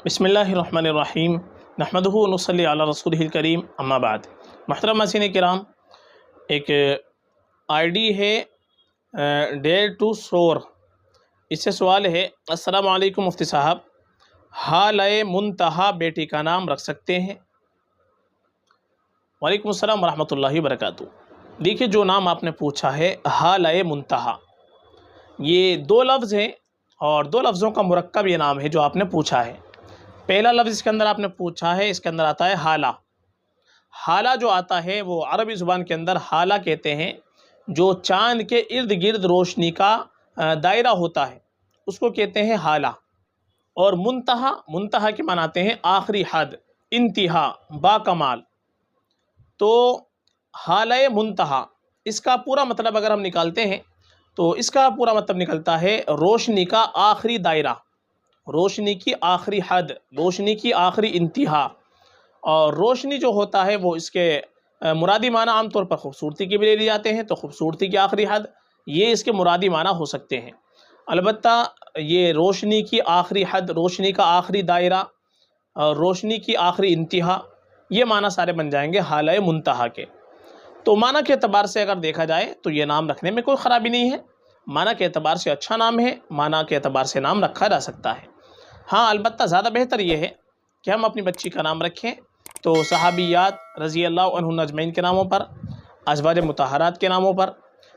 بسم اللہ الرحمن الرحیم نحمدہ و نصلی علی رسولہ الکریم اما بعد۔ محترم ناظرین کرام، ایک آئی ڈی ہے ڈیئر ٹو سور، اس سے سوال ہے: السلام علیکم مفتی صاحب، حالۂ منتہا بیٹی کا نام رکھ سکتے ہیں؟ وعلیکم السلام ورحمۃ اللہ وبرکاتہ۔ دیکھیے، جو نام آپ نے پوچھا ہے حالۂ منتہا، یہ دو لفظ ہیں اور دو لفظوں کا مرکب یہ نام ہے جو آپ نے پوچھا ہے۔ پہلا لفظ اس کے اندر آپ نے پوچھا ہے، اس کے اندر آتا ہے حالہ۔ حالہ جو آتا ہے وہ عربی زبان کے اندر حالہ کہتے ہیں، جو چاند کے ارد گرد روشنی کا دائرہ ہوتا ہے اس کو کہتے ہیں حالہ۔ اور منتہا کے معنی آتے ہیں آخری حد، انتہا، با کمال۔ تو حالۂ منتہا، اس کا پورا مطلب اگر ہم نکالتے ہیں تو اس کا پورا مطلب نکلتا ہے روشنی کا آخری دائرہ، روشنی کی آخری حد، روشنی کی آخری انتہا۔ اور روشنی جو ہوتا ہے وہ اس کے مرادی معنی عام طور پر خوبصورتی کے بھی لے لیے جاتے ہیں، تو خوبصورتی کی آخری حد یہ اس کے مرادی معنی ہو سکتے ہیں۔ البتہ یہ روشنی کی آخری حد، روشنی کا آخری دائرہ اور روشنی کی آخری انتہا، یہ معنی سارے بن جائیں گے حالۂ منتہا کے۔ تو معنی کے اعتبار سے اگر دیکھا جائے تو یہ نام رکھنے میں کوئی خرابی نہیں ہے، معنی کے اعتبار سے اچھا نام ہے، معنی کے اعتبار سے نام رکھا جا سکتا ہے۔ ہاں، البتہ زیادہ بہتر یہ ہے کہ ہم اپنی بچی کا نام رکھیں تو صحابیات رضی اللہ عنہن اجمعین کے ناموں پر، ازواج مطہرات کے ناموں پر،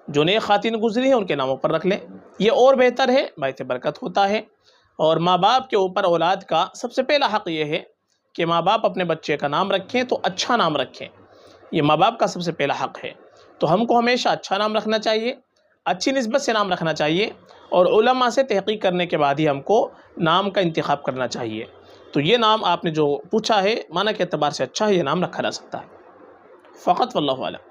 جو نیک خواتین گزری ہیں ان کے ناموں پر رکھ لیں، یہ اور بہتر ہے، باعث برکت ہوتا ہے۔ اور ماں باپ کے اوپر اولاد کا سب سے پہلا حق یہ ہے کہ ماں باپ اپنے بچے کا نام رکھیں تو اچھا نام رکھیں، یہ ماں باپ کا سب سے پہلا حق ہے۔ تو ہم کو ہمیشہ اچھا نام رکھنا چاہیے، اچھی نسبت سے نام رکھنا چاہیے، اور علماء سے تحقیق کرنے کے بعد ہی ہم کو نام کا انتخاب کرنا چاہیے۔ تو یہ نام آپ نے جو پوچھا ہے معنی کے اعتبار سے اچھا ہے، یہ نام رکھا جا سکتا ہے فقط، واللہ اعلم۔